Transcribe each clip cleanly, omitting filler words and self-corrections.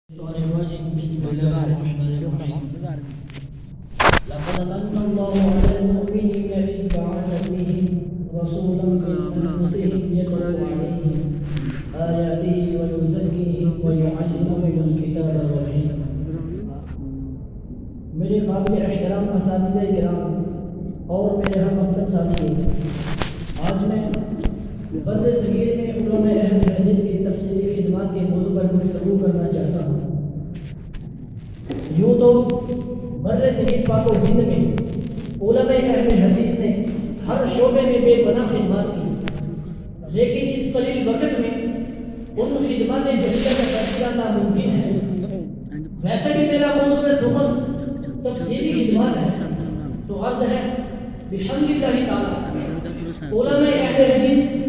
بسم الله الرحمن الرحيم. لقد من الله على المؤمنين إذ بعث فيهم رسولا من أنفسهم يتلو عليهم آياته ويزكيهم ويعلمهم الكتاب والحكمة. میرے قابل احترام اساتذہ کرام اور میرے ہم مکتب ساتھیوں، آج میں بر صغیر میں علوم اہل حدیث کی تفصیلی خدمات کے موضوع پر گفتگو کرنا چاہتا ہوں۔ یوں تو بر صغیر پاک و ہند میں علماء اہل حدیث نے ہر شعبے میں بے پناہ خدمات کی، لیکن اس قلیل وقت میں ان خدمات جلیلہ کا تذکرہ ناممکن ہے۔ ویسے بھی میرا موضوع سخن تفصیلی خدمات ہے، تو عرض ہے بحمد اللہ تعالی علماء اہل حدیث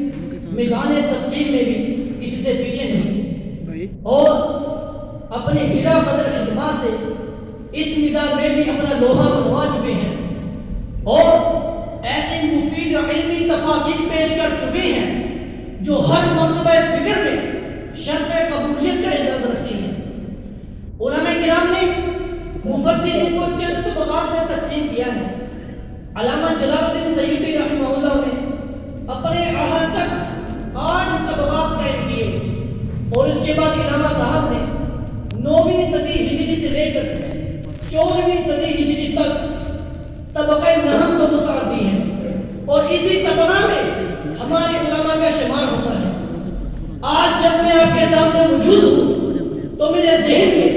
میدان تفسیر میں بھی کسی سے پیچھے نہیں، اور اپنے بلا قدر خدمات سے اس میدان میں بھی اپنا لوہا منوا چکے ہیں اور ایسے مفید علمی تفاصیل پیش کر چکے ہیں جو ہر مرتبہ فکر میں شرف قبولیت کا اعزاز رکھتی ہیں۔ علماء کرام نے مفسرین کو چند طبقات میں تقسیم کیا ہے۔ علامہ جلال الدین سیوطی رحمہ اللہ نے اپنے عہد تک 8 طبقات قائم کیے، اور اس کے بعد علامہ صاحب نے 9ویں صدی ہجری سے لے کر 14ویں صدی ہجری تک طبقہ نہم کو وسعت دی ہے، اور اسی طبقہ میں ہمارے علماء کا شمار ہوتا ہے۔ آج جب میں آپ کے سامنے موجود ہوں تو میرے ذہن میں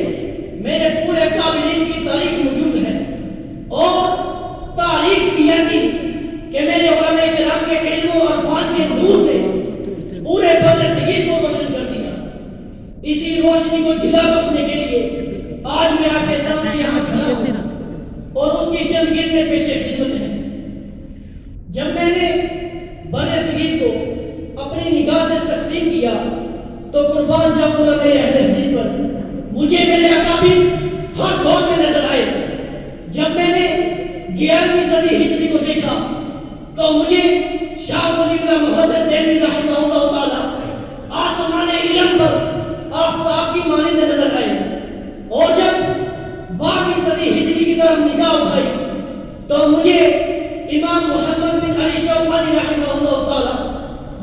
میرے پورے قابلین کی تاریخ موجود ہے، اور تاریخ بھی ایسی کہ میرے علماء کرام کے علم و الفاظ کے نور سے پورے بر صغیر کو روشن کر دیا۔ اسی روشنی کو جلا بخشنے کے لیے آج میں آپ کے سامنے یہاں کھڑا ہوں، اور اس کی چند گرنے پیش خدمت ہے۔ جب میں نے بر صغیر کو اپنی نگاہ سے تقسیم کیا تو قربان جاؤں علماء اہل حدیث پر مجھے میرے اکابر ہر دور میں نظر آئے۔ جب میں نے 11ویں صدی ہجری کو دیکھا تو مجھے شاہ ولی اللہ محدث دہلوی رحمہ اللہ تعالی آسمان علم پر آفتاب کی مانند نظر آئے، اور جب 12ویں صدی ہجری کی طرف نگاہ اٹھائی تو مجھے امام محمد بن علی شوکانی رحمہ اللہ تعالی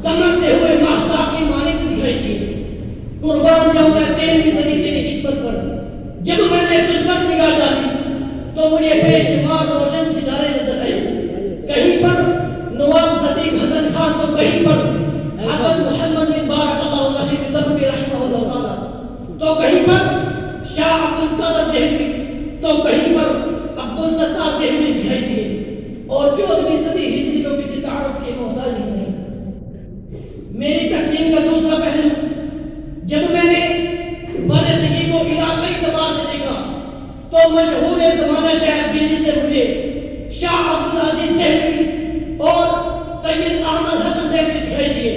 دمکتے ہوئے ماہتاب کی مانند دکھائی دی۔ قربان جاؤں میں 13ویں صدی تیری قسمت پر جب میں نے تجھ پر نگاہ ڈالی تو مجھے بے شمار روشن ستارے نظر آئے۔ کہیں پر نواب صدیق حسن خان، تو کہیں پر حافظ محمد بن بارک اللہ علیہ الدہلوی رحمہ اللہ تعالی، تو کہیں پر شاہ عبد القادر دہلوی، تو کہیں پر عبد الستار دہلوی دکھائی دیے، اور 14ویں صدی ہجری تو کسی تعارف کے محتاج ہی نہیں۔ میری تقسیم کا دوسرا پہلو، جب میں نے بر صغیر کو علاقائی اعتبار سے دیکھا تو مشہور زمانہ شہر دلی سے مجھے شاہ عبد العزیز دہلوی اور سید احمد حسن دہلوی دکھائی دیے۔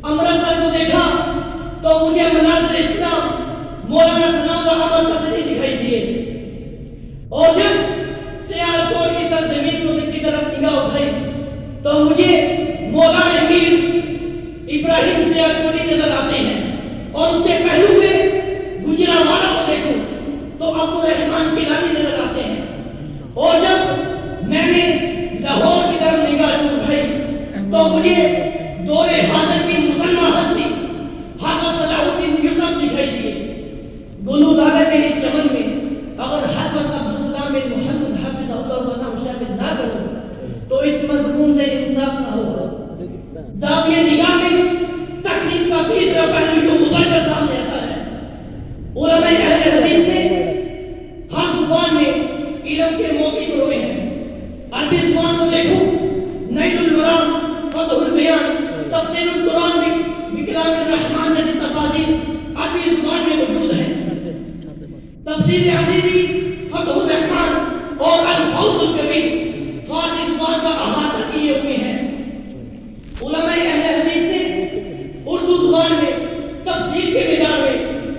امرتسر کو دیکھا تو مجھے مناظر اسلام مولانا ثناء اللہ عمر قصری دکھائی دیے، اور جب سیالکوٹ کی سرزمین کی طرف نگاہ اٹھائی تو مجھے مولانا میر ابراہیم سیالکوٹی نظر آتے ہیں، اور اس کے پہلو میں گجرانوالہ کو دیکھوں تو عبد الرحمن کلانی نظر آتے ہیں، اور جب میں نے لاہور کی طرف نگاہ اٹھائی تو مجھے دور حاضر کی مسلمان ہستی حافظ صلاح الدین یوسف دکھائی دیے۔ گلو لالہ کے اس چمن میں اگر حافظ عبدالسلام بن محمد حافظ اللہ کا نام شامل نہ کروں تو اس مضمون سے انصاف نہ ہوگا۔ زاویہ نگاہ میں تقسیم کا تیسرا پہلو یوں مبرر سامنے آتا ہے۔ علماء اہل حدیث نے ہر زبان میں علم کے موقف ہوئے ہیں۔ عربی زبان کو دیکھو، نیل المرام، فتح البیان، تفسیر القرآن بکلام الرحمن جیسی تفاسیر عربی زبان میں موجود ہیں۔ تفسیر عزیزی، فتح الرحمن اور الفوز الکبیر فارسی زبان کا احاطہ کیے ہوئے ہیں۔ علماء اہل حدیث نے اردو زبان میں تفسیر کے میدان میں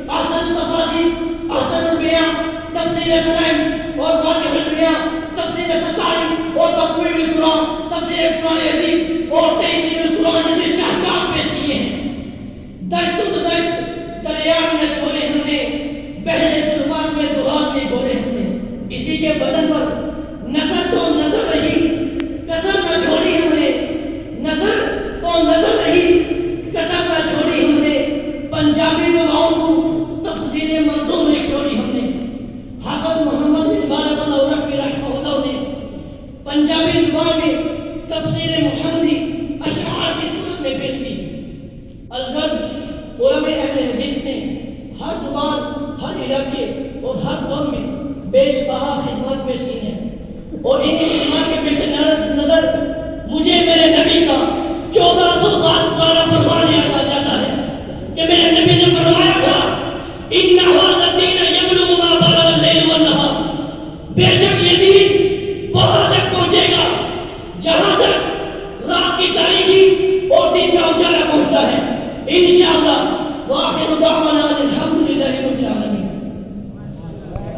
احسن تفاسیر، احسن البیان، تفسیر سرائی اور واضح البیان، تفسیر ستاری اور تفویض القرآن، تفسیر قرآن عظیم اور تفسیر القرآن جیسے شاہکار پیش کیے ہیں۔ دشت و دشت دریا میں نہ چھوڑے ہم نے، کے وطن پر نظر تو نظر رہی کسر نہ چھوڑی ہم نے، نظر تو نظر رہی کسر نہ چھوڑی ہم نے، پنجابی دعاؤں کو تفسیر منظوم نہیں چھوڑی ہم نے۔ حافظ محمد بن بارک اللہ رحمہ رحمہ اللہ نے پنجابی زبان میں تفسیر محمدی اشعار کی صورت میں پیش کی۔ الغرض علماء اہل حدیث نے ہر زبان، ہر علاقے اور ہر قوم میں بیش بہا خدمات پیش کی ہیں، اور ان خدمات کے پیش نظر مجھے میرے نبی کا 1400 سال پرانا فرمان یاد آ جاتا ہے کہ میرے نبی نے فرمایا تھا، ان هذا الدین